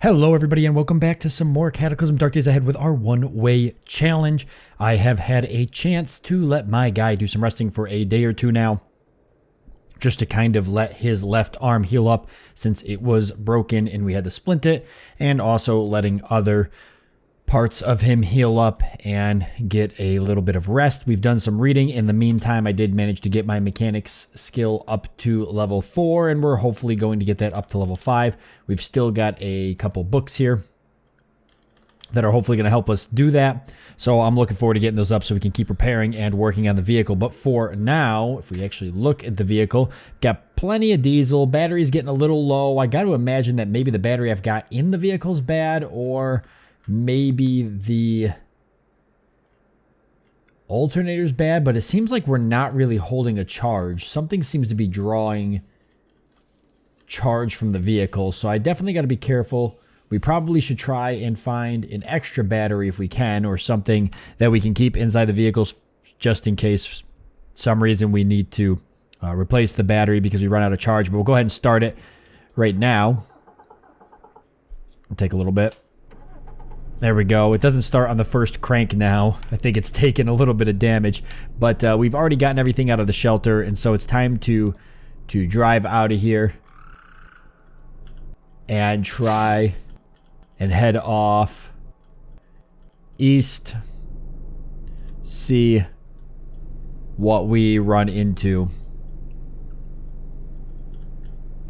Hello everybody and welcome back to some more Cataclysm Dark Days Ahead with our one-way challenge. I have had a chance to let my guy do some resting for a day or two now, just to kind of let his left arm heal up since it was broken and we had to splint it, and also letting other parts of him heal up and get a little bit of rest. We've done some reading. In the meantime, I did manage to get my mechanics skill up to level 4, and we're hopefully going to get that up to level 5. We've still got a couple books here that are hopefully going to help us do that. So I'm looking forward to getting those up so we can keep repairing and working on the vehicle. But for now, if we actually look at the vehicle, got plenty of diesel. Battery's getting a little low. I got to imagine that maybe the battery I've got in the vehicle's bad, or maybe the alternator's bad, but it seems like we're not really holding a charge. Something seems to be drawing charge from the vehicle, so I definitely got to be careful. We probably should try and find an extra battery if we can, or something that we can keep inside the vehicles just in case some reason we need to replace the battery because we run out of charge. But we'll go ahead and start it right now. It'll take a little bit. There we go. It doesn't start on the first crank now. I think it's taken a little bit of damage, but we've already gotten everything out of the shelter, and so it's time to drive out of here and try and head off east, see what we run into.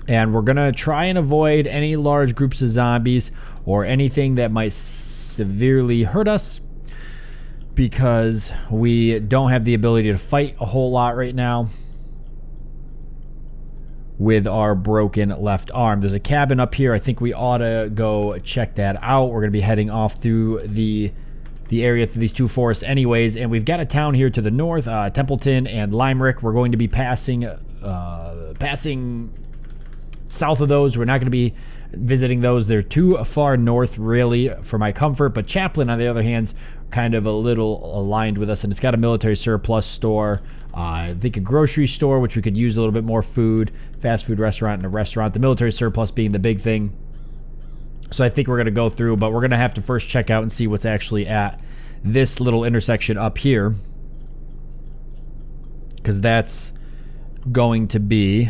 And we're going to try and avoid any large groups of zombies or anything that might severely hurt us, because we don't have the ability to fight a whole lot right now with our broken left arm. There's a cabin up here. I think we ought to go check that out. We're going to be heading off through the area through these two forests anyways, and we've got a town here to the north, Templeton and Limerick. We're going to be passing south of those. We're not going to be visiting those. They're too far north really for my comfort, but Chaplin on the other hand's kind of a little aligned with us, and it's got a military surplus store, I think a grocery store which we could use a little bit more food, fast food restaurant, and a restaurant, the military surplus being the big thing. So I think we're going to go through, but we're going to have to first check out and see what's actually at this little intersection up here, because that's going to be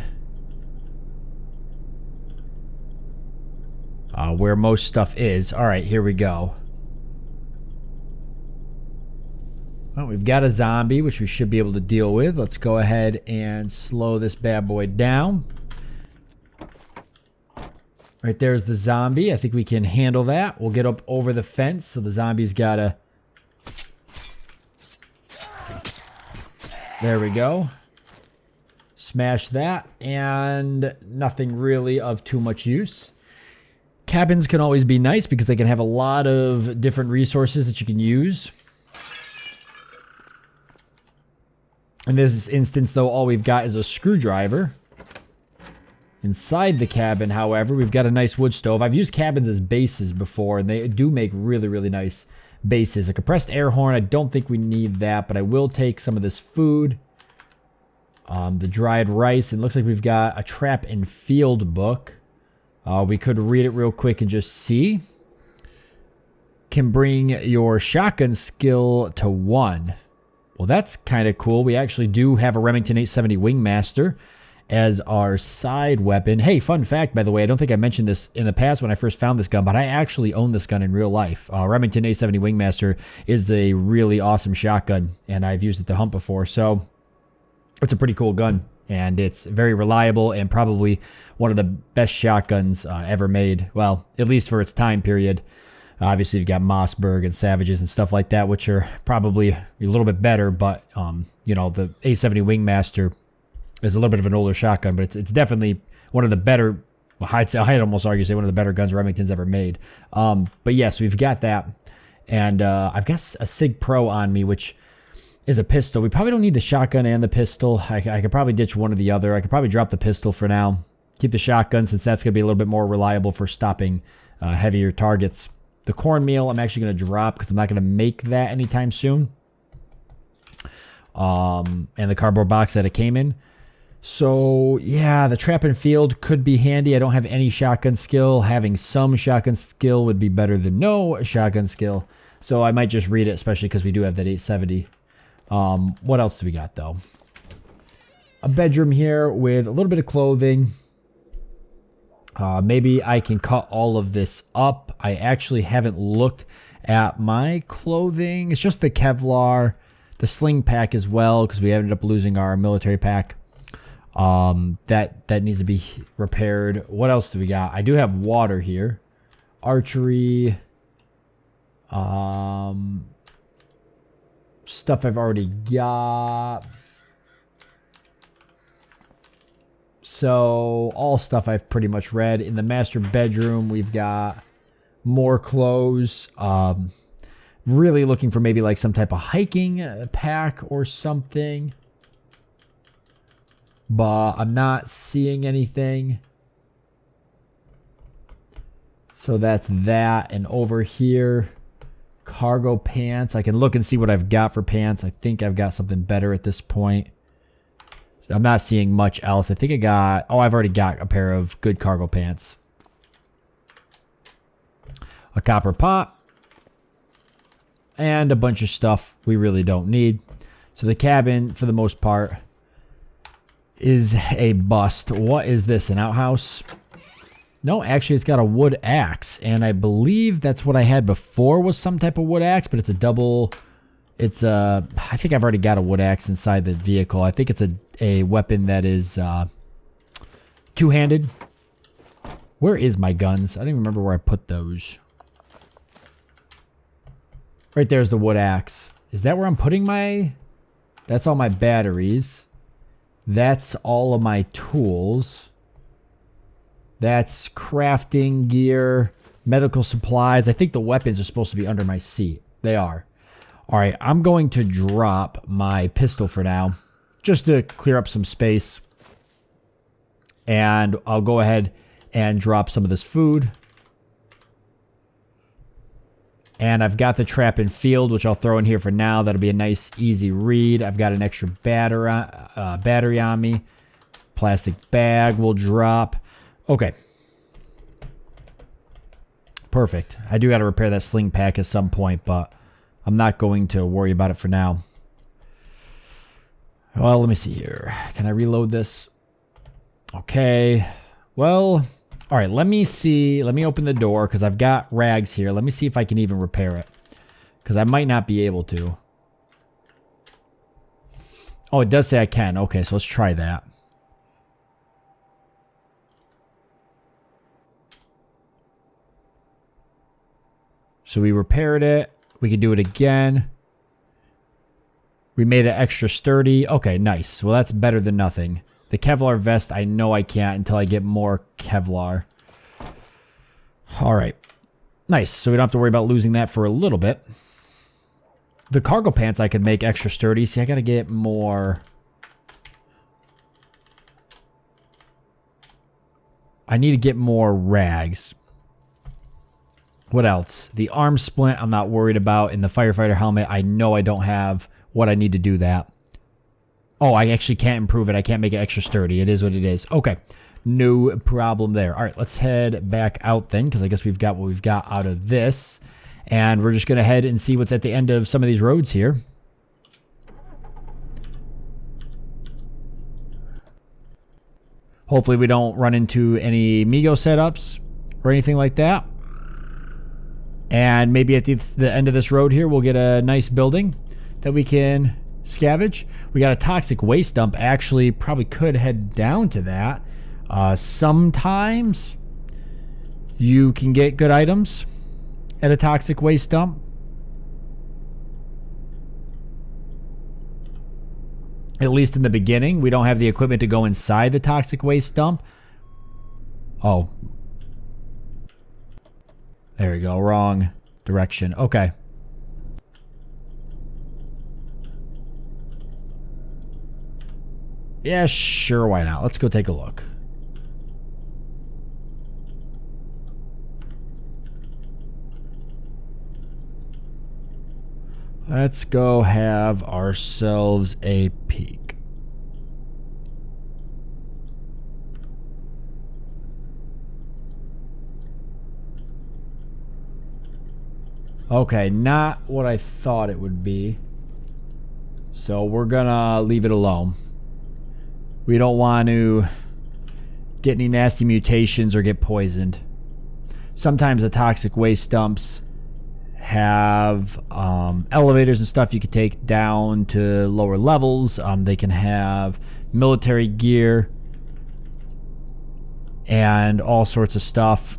where most stuff is. All right, here we go. Well, we've got a zombie, which we should be able to deal with. Let's go ahead and slow this bad boy down. Right there's the zombie. I think we can handle that. We'll get up over the fence, so the zombie's gotta... There we go. Smash that, and nothing really of too much use. Cabins can always be nice because they can have a lot of different resources that you can use. In this instance, though, all we've got is a screwdriver. Inside the cabin, however, we've got a nice wood stove. I've used cabins as bases before, and they do make really, really nice bases. A compressed air horn, I don't think we need that, but I will take some of this food. The dried rice. It looks like we've got a trap and field book. We could read it real quick and just see. Can bring your shotgun skill to 1. Well, that's kind of cool. We actually do have a Remington 870 Wingmaster as our side weapon. Hey, fun fact, by the way, I don't think I mentioned this in the past when I first found this gun, but I actually own this gun in real life. Remington 870 Wingmaster is a really awesome shotgun, and I've used it to hunt before, so it's a pretty cool gun. And it's very reliable and probably one of the best shotguns ever made. Well, at least for its time period. Obviously, you've got Mossberg and Savages and stuff like that, which are probably a little bit better. But, you know, the A70 Wingmaster is a little bit of an older shotgun, but it's definitely one of the better, well, I'd almost argue say one of the better guns Remington's ever made. But yes, we've got that. And I've got a Sig Pro on me, which is a pistol. We probably don't need the shotgun and the pistol. I could probably ditch one or the other. I could probably drop the pistol for now. Keep the shotgun since that's going to be a little bit more reliable for stopping heavier targets. The cornmeal I'm actually going to drop because I'm not going to make that anytime soon. And the cardboard box that it came in. So yeah, the trap and field could be handy. I don't have any shotgun skill. Having some shotgun skill would be better than no shotgun skill. So I might just read it, especially because we do have that 870. What else do we got though? A bedroom here with a little bit of clothing. Maybe I can cut all of this up. I actually haven't looked at my clothing. It's just the Kevlar, the sling pack as well, because we ended up losing our military pack. That needs to be repaired. What else do we got? I do have water here. Archery. Stuff I've already got. So all stuff I've pretty much read. In the master bedroom, we've got more clothes. Really looking for maybe like some type of hiking pack or something. But I'm not seeing anything. So that's that. And over here, cargo pants. I can look and see what I've got for pants. I think I've got something better at this point. I'm not seeing much else. I think I got... Oh, I've already got a pair of good cargo pants. A copper pot. And a bunch of stuff we really don't need. So the cabin, for the most part, is a bust. What is this? An outhouse? No, actually, it's got a wood axe. And I believe that's what I had before was some type of wood axe. But it's a double... It's a... I think I've already got a wood axe inside the vehicle. I think it's a weapon that is two-handed. Where is my guns? I don't even remember where I put those. Right there's the wood axe. Is that where I'm putting my... That's all my batteries. That's all of my tools. That's crafting gear, medical supplies. I think the weapons are supposed to be under my seat. They are. All right, I'm going to drop my pistol for now, just to clear up some space. And I'll go ahead and drop some of this food. And I've got the trap and field, which I'll throw in here for now. That'll be a nice, easy read. I've got an extra battery on me. Plastic bag will drop. Okay. Perfect. I do got to repair that sling pack at some point, but I'm not going to worry about it for now. Well, let me see here. Can I reload this? Okay. Well, all right, let me see. Let me open the door because I've got rags here. Let me see if I can even repair it because I might not be able to. Oh, it does say I can. Okay, so let's try that. So we repaired it. We could do it again. We made it extra sturdy. Okay, nice. Well, that's better than nothing. The Kevlar vest, I know I can't until I get more Kevlar. All right. Nice. So we don't have to worry about losing that for a little bit. The cargo pants I could make extra sturdy. See, I got to get more. I need to get more rags. What else? The arm splint I'm not worried about. In the firefighter helmet, I know I don't have what I need to do that. Oh, I actually can't improve it. I can't make it extra sturdy. It is what it is. Okay. No problem there. All right, let's head back out then because I guess we've got what we've got out of this. And we're just going to head and see what's at the end of some of these roads here. Hopefully we don't run into any Migo setups or anything like that. And maybe at the end of this road here, we'll get a nice building that we can scavenge. We got a toxic waste dump. Actually, probably could head down to that. Sometimes you can get good items at a toxic waste dump. At least in the beginning. We don't have the equipment to go inside the toxic waste dump. Oh. There we go. Wrong direction. Okay. Yeah, sure. Why not? Let's go take a look. Let's go have ourselves a peek. Okay, not what I thought it would be. So we're gonna leave it alone. We don't want to get any nasty mutations or get poisoned. Sometimes the toxic waste dumps have elevators and stuff you can take down to lower levels. They can have military gear and all sorts of stuff.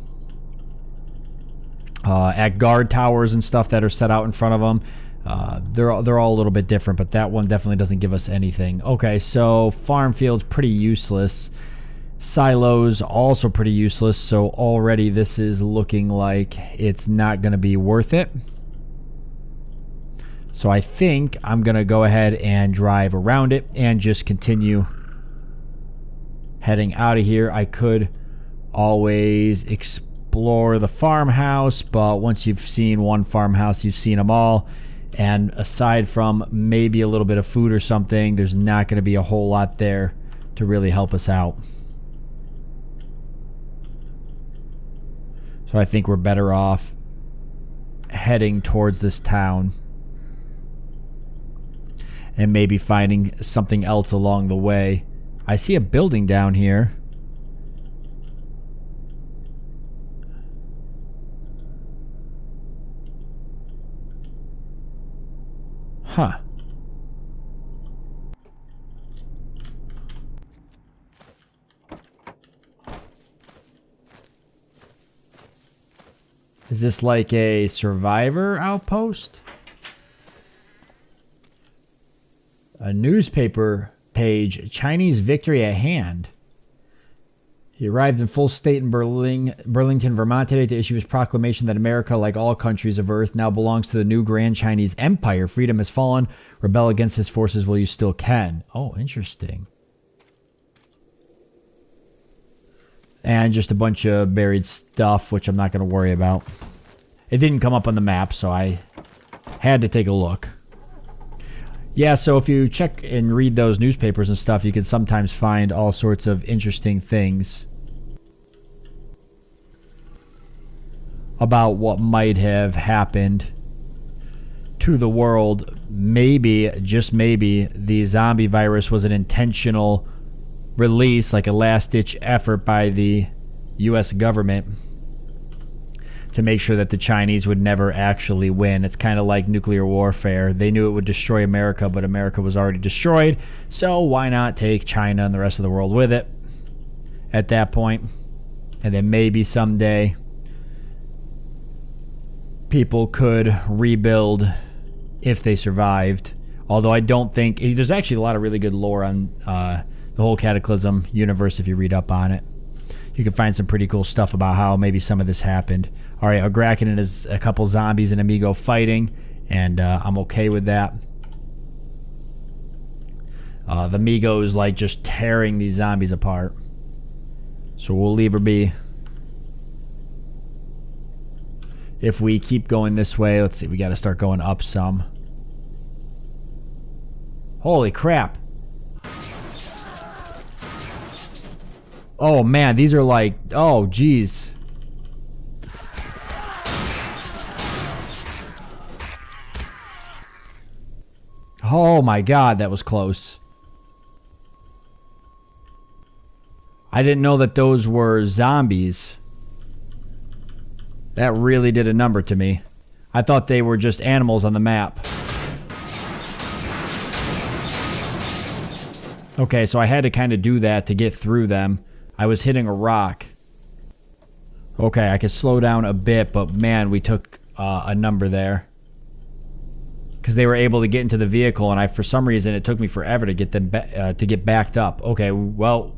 At guard towers and stuff that are set out in front of them. They're all a little bit different, but that one definitely doesn't give us anything. Okay, so farm fields pretty useless. Silos also pretty useless, so already this is looking like it's not going to be worth it. So I think I'm going to go ahead and drive around it and just continue heading out of here. I could always explore the farmhouse, but once you've seen one farmhouse, you've seen them all. And aside from maybe a little bit of food or something, there's not going to be a whole lot there to really help us out. So I think we're better off heading towards this town and maybe finding something else along the way. I see a building down here. Huh. Is this like a survivor outpost? A newspaper page, Chinese victory at hand. He arrived in full state in Burlington, Vermont today to issue his proclamation that America, like all countries of Earth, now belongs to the new Grand Chinese Empire. Freedom has fallen. Rebel against his forces while you still can. Oh, interesting. And just a bunch of buried stuff, which I'm not going to worry about. It didn't come up on the map, so I had to take a look. Yeah, so if you check and read those newspapers and stuff, you can sometimes find all sorts of interesting things about what might have happened to the world. Maybe, just maybe, the zombie virus was an intentional release, like a last-ditch effort by the US government to make sure that the Chinese would never actually win. It's kind of like nuclear warfare. They knew it would destroy America, but America was already destroyed, so why not take China and the rest of the world with it at that point? And then maybe someday people could rebuild if they survived. Although I don't think... There's actually a lot of really good lore on the whole Cataclysm universe if you read up on it. You can find some pretty cool stuff about how maybe some of this happened. All right, Agrakin is a couple zombies and Amigo fighting, and I'm okay with that. The Migo's like just tearing these zombies apart. So we'll leave her be. If we keep going this way, let's see, we got to start going up some. Holy crap. Oh man, these are like, oh geez. Oh my god, that was close. I didn't know that those were zombies. That really did a number to me. I thought they were just animals on the map. Okay, so I had to kind of do that to get through them. I was hitting a rock. Okay, I could slow down a bit, but man, we took a number there. Because they were able to get into the vehicle, and for some reason, it took me forever to get them to get backed up. Okay, well,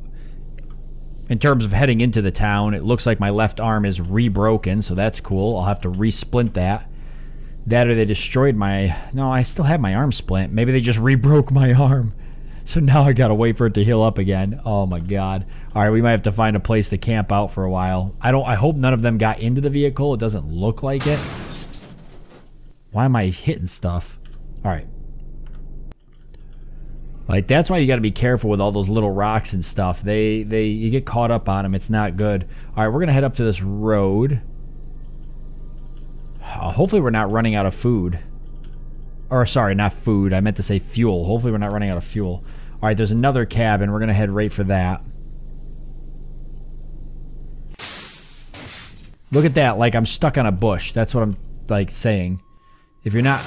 in terms of heading into the town, it looks like my left arm is re-broken, so that's cool. I'll have to re-splint that. That or they destroyed my... No, I still have my arm splint. Maybe they just re-broke my arm. So now I gotta wait for it to heal up again. Oh my god. Alright, we might have to find a place to camp out for a while. I hope none of them got into the vehicle. It doesn't look like it. Why am I hitting stuff? Alright. Like, that's why you gotta be careful with all those little rocks and stuff. You get caught up on them. It's not good. Alright, we're gonna head up to this road. hopefully we're not running out of food. Or sorry, not food. I meant to say fuel. Hopefully we're not running out of fuel. All right, there's another cabin. We're going to head right for that. Look at that. Like I'm stuck on a bush. That's what I'm like saying. If you're not...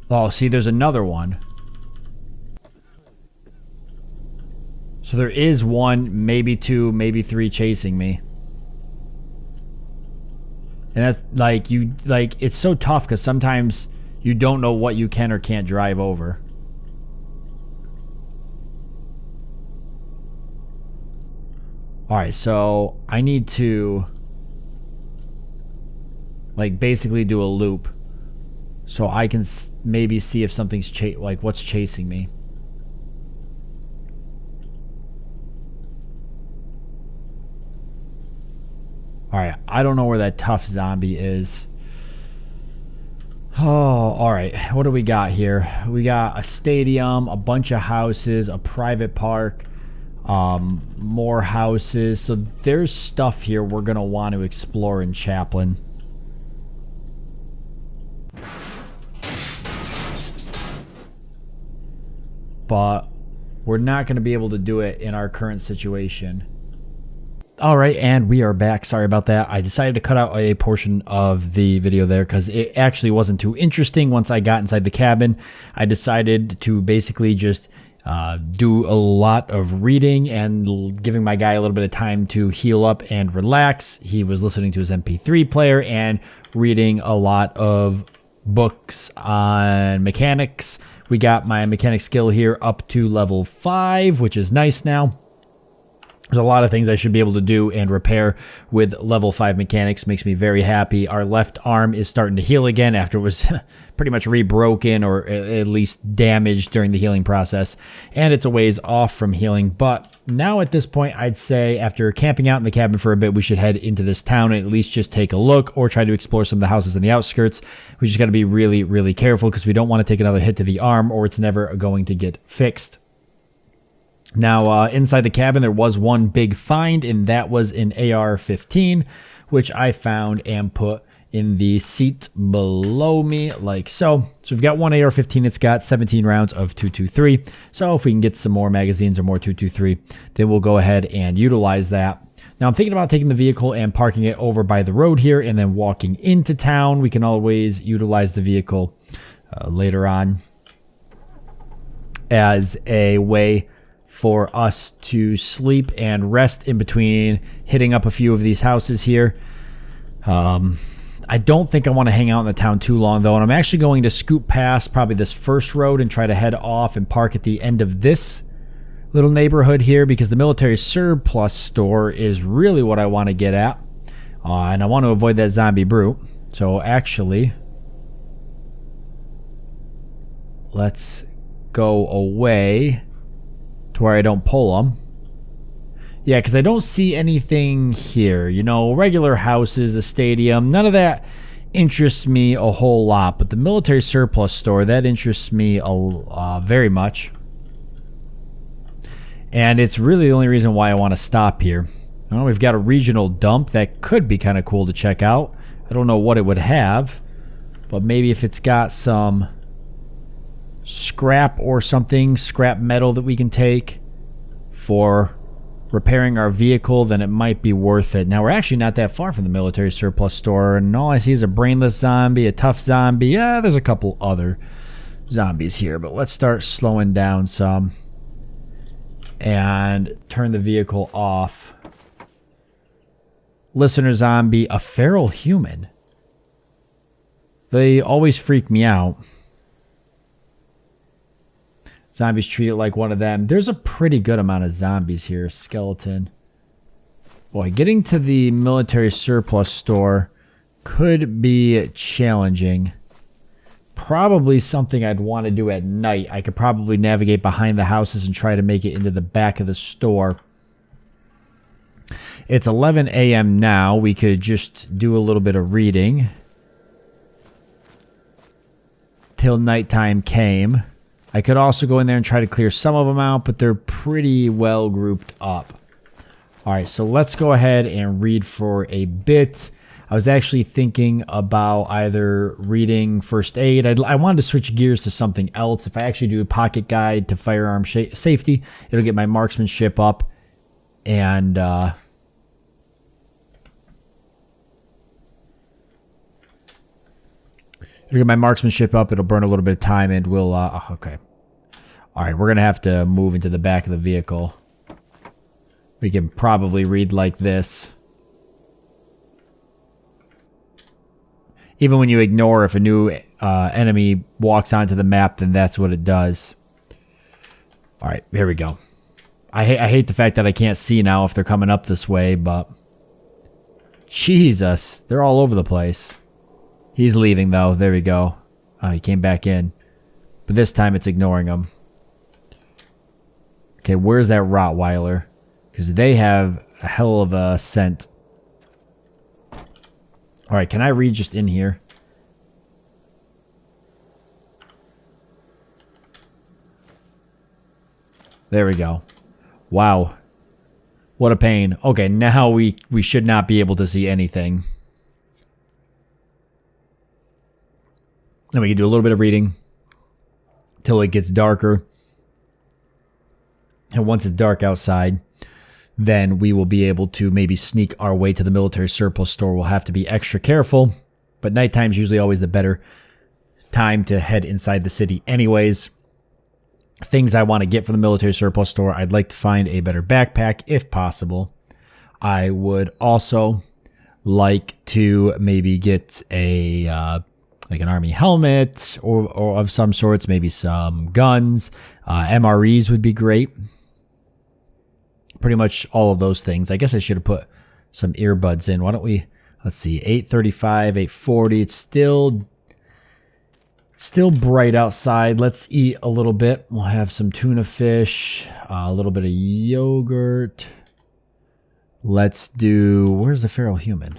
Oh, see, there's another one. So there is one, maybe two, maybe three chasing me. And that's like, it's so tough because sometimes you don't know what you can or can't drive over. Alright, so I need to like basically do a loop so I can maybe see if something's like what's chasing me. Alright, I don't know where that tough zombie is. Oh, alright. What do we got here? We got a stadium, a bunch of houses, a private park, more houses. So there's stuff here we're going to want to explore in Chaplin. But we're not going to be able to do it in our current situation. Alright, and we are back. Sorry about that. I decided to cut out a portion of the video there because it actually wasn't too interesting. Once I got inside the cabin, I decided to basically just do a lot of reading and giving my guy a little bit of time to heal up and relax. He was listening to his MP3 player and reading a lot of books on mechanics. We got my mechanic skill here up to level 5, which is nice now. There's a lot of things I should be able to do and repair with level 5 mechanics. Makes me very happy. Our left arm is starting to heal again after it was pretty much re-broken or at least damaged during the healing process. And it's a ways off from healing. But now at this point, I'd say after camping out in the cabin for a bit, we should head into this town and at least just take a look or try to explore some of the houses in the outskirts. We just got to be really, really careful because we don't want to take another hit to the arm or it's never going to get fixed. Now, inside the cabin, there was one big find, and that was an AR-15, which I found and put in the seat below me, like so. So we've got one AR-15. It's got 17 rounds of 223. So if we can get some more magazines or more 223, then we'll go ahead and utilize that. Now, I'm thinking about taking the vehicle and parking it over by the road here and then walking into town. We can always utilize the vehicle later on as a way for us to sleep and rest in between hitting up a few of these houses here. I don't think I want to hang out in the town too long though, and I'm actually going to scoot past probably this first road and try to head off and park at the end of this little neighborhood here because the military surplus store is really what I want to get at, and I want to avoid that zombie brute. So actually, let's go away to where I don't pull them. Yeah, because I don't see anything here. You know, regular houses, a stadium, none of that interests me a whole lot. But the military surplus store, that interests me very much. And it's really the only reason why I want to stop here. Well, we've got a regional dump that could be kind of cool to check out. I don't know what it would have, but maybe if it's got some scrap or something, scrap metal that we can take for repairing our vehicle, then it might be worth it. Now, we're actually not that far from the military surplus store, and all I see is a brainless zombie, a tough zombie. Yeah, there's a couple other zombies here, but let's start slowing down some and turn the vehicle off. Listener zombie, a feral human. They always freak me out. Zombies treat it like one of them. There's a pretty good amount of zombies here. Skeleton. Boy, getting to the military surplus store could be challenging. Probably something I'd want to do at night. I could probably navigate behind the houses and try to make it into the back of the store. It's 11 a.m. now. We could just do a little bit of reading till nighttime came. I could also go in there and try to clear some of them out, but they're pretty well grouped up. All right, so let's go ahead and read for a bit. I was actually thinking about either reading first aid. I wanted to switch gears to something else. If I actually do a pocket guide to firearm safety, it'll get my marksmanship up. And it'll get my marksmanship up. It'll burn a little bit of time, and we'll... okay. All right, we're going to have to move into the back of the vehicle. We can probably read like this. Even when you ignore if a new enemy walks onto the map, then that's what it does. All right, here we go. I hate the fact that I can't see now if they're coming up this way, but... Jesus, they're all over the place. He's leaving, though. There we go. Oh, he came back in. But this time it's ignoring him. Okay, where's that Rottweiler? Because they have a hell of a scent. Alright, can I read just in here? There we go. Wow. What a pain. Okay, now we should not be able to see anything. And we can do a little bit of reading till it gets darker. And once it's dark outside, then we will be able to maybe sneak our way to the military surplus store. We'll have to be extra careful, but nighttime's usually always the better time to head inside the city anyways. Things I want to get from the military surplus store, I'd like to find a better backpack if possible. I would also like to maybe get a like an army helmet or of some sorts, maybe some guns. MREs would be great. Pretty much all of those things. I guess I should have put some earbuds in. Why don't we, let's see, 835, 840. It's still bright outside. Let's eat a little bit. We'll have some tuna fish, a little bit of yogurt. Let's do, where's the feral human?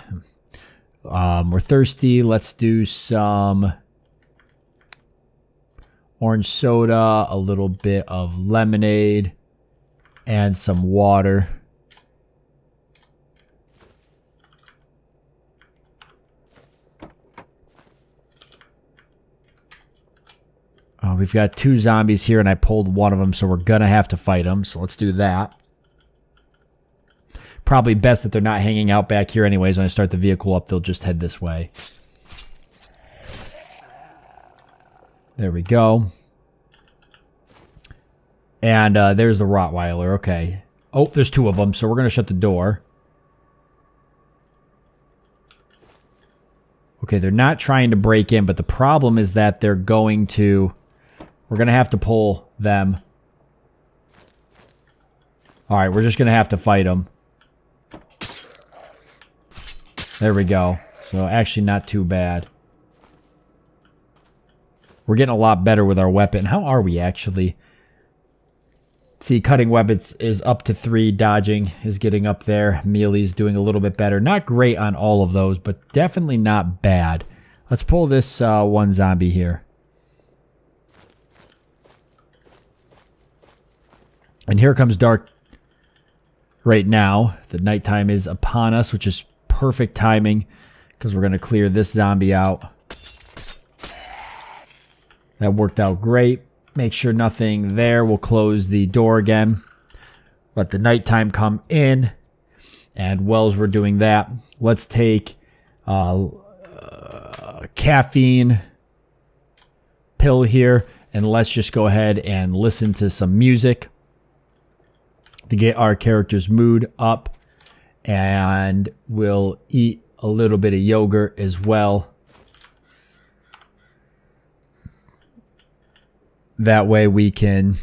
We're thirsty. Let's do some orange soda, a little bit of lemonade, and some water. We've got 2 zombies here, and I pulled one of them, so we're going to have to fight them. So let's do that. Probably best that they're not hanging out back here anyways. When I start the vehicle up, they'll just head this way. There we go. And there's the Rottweiler. Okay. Oh, there's 2 of them, so we're going to shut the door. Okay, they're not trying to break in, but the problem is that they're going to... We're going to have to pull them. Alright, we're just going to have to fight them. There we go. So actually not too bad. We're getting a lot better with our weapon. How are we actually? See, cutting weapons is up to 3. Dodging is getting up there. Melee's doing a little bit better. Not great on all of those, but definitely not bad. Let's pull this one zombie here. And here comes dark right now. The nighttime is upon us, which is perfect timing because we're going to clear this zombie out. That worked out great. Make sure nothing there. We'll close the door again. Let the nighttime come in. And while we're doing that, let's take caffeine pill here. And let's just go ahead and listen to some music to get our character's mood up. And we'll eat a little bit of yogurt as well. That way we can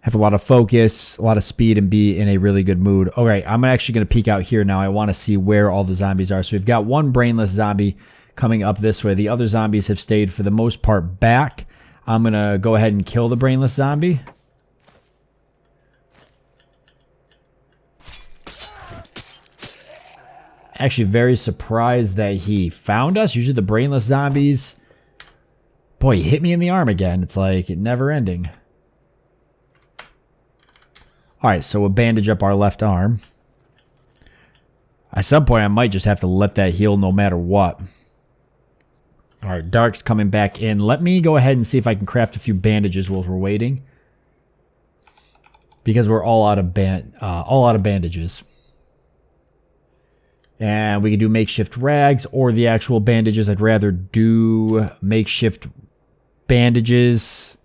have a lot of focus, a lot of speed, and be in a really good mood. All right, I'm actually going to peek out here now. I want to see where all the zombies are. So we've got one brainless zombie coming up this way. The other zombies have stayed for the most part back. I'm going to go ahead and kill the brainless zombie. Actually very surprised that he found us. Usually the brainless zombies... Boy, he hit me in the arm again. It's like never ending. Alright, so we'll bandage up our left arm. At some point, I might just have to let that heal no matter what. All right, Dark's coming back in. Let me go ahead and see if I can craft a few bandages while we're waiting, because we're all out of bandages. And we can do makeshift rags or the actual bandages. I'd rather do makeshift bandages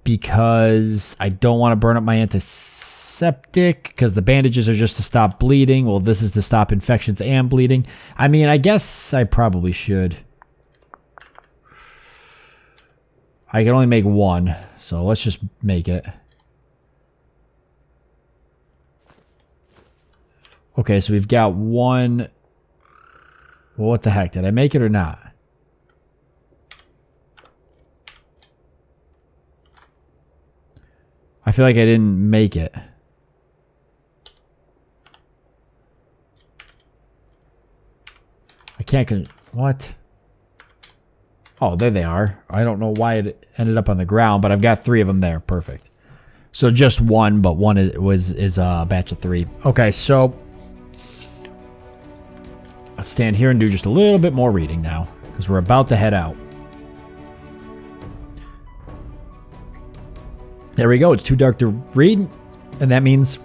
because I don't want to burn up my antiseptic, because the bandages are just to stop bleeding. Well, this is to stop infections and bleeding. I mean, I guess I probably should. I can only make one, so let's just make it. Okay, so we've got one. Well, what the heck? Did I make it or not? I feel like I didn't make it. I can't. What? Oh, there they are. I don't know why it ended up on the ground, but I've got 3 of them there. Perfect. So just one, but one is a batch of 3. Okay, so let's stand here and do just a little bit more reading now, because we're about to head out. There we go. It's too dark to read, and that means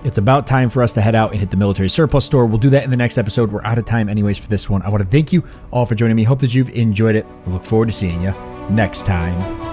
it's about time for us to head out and hit the military surplus store. We'll do that in the next episode. We're out of time anyways for this one. I want to thank you all for joining me. Hope that you've enjoyed it. I look forward to seeing you next time.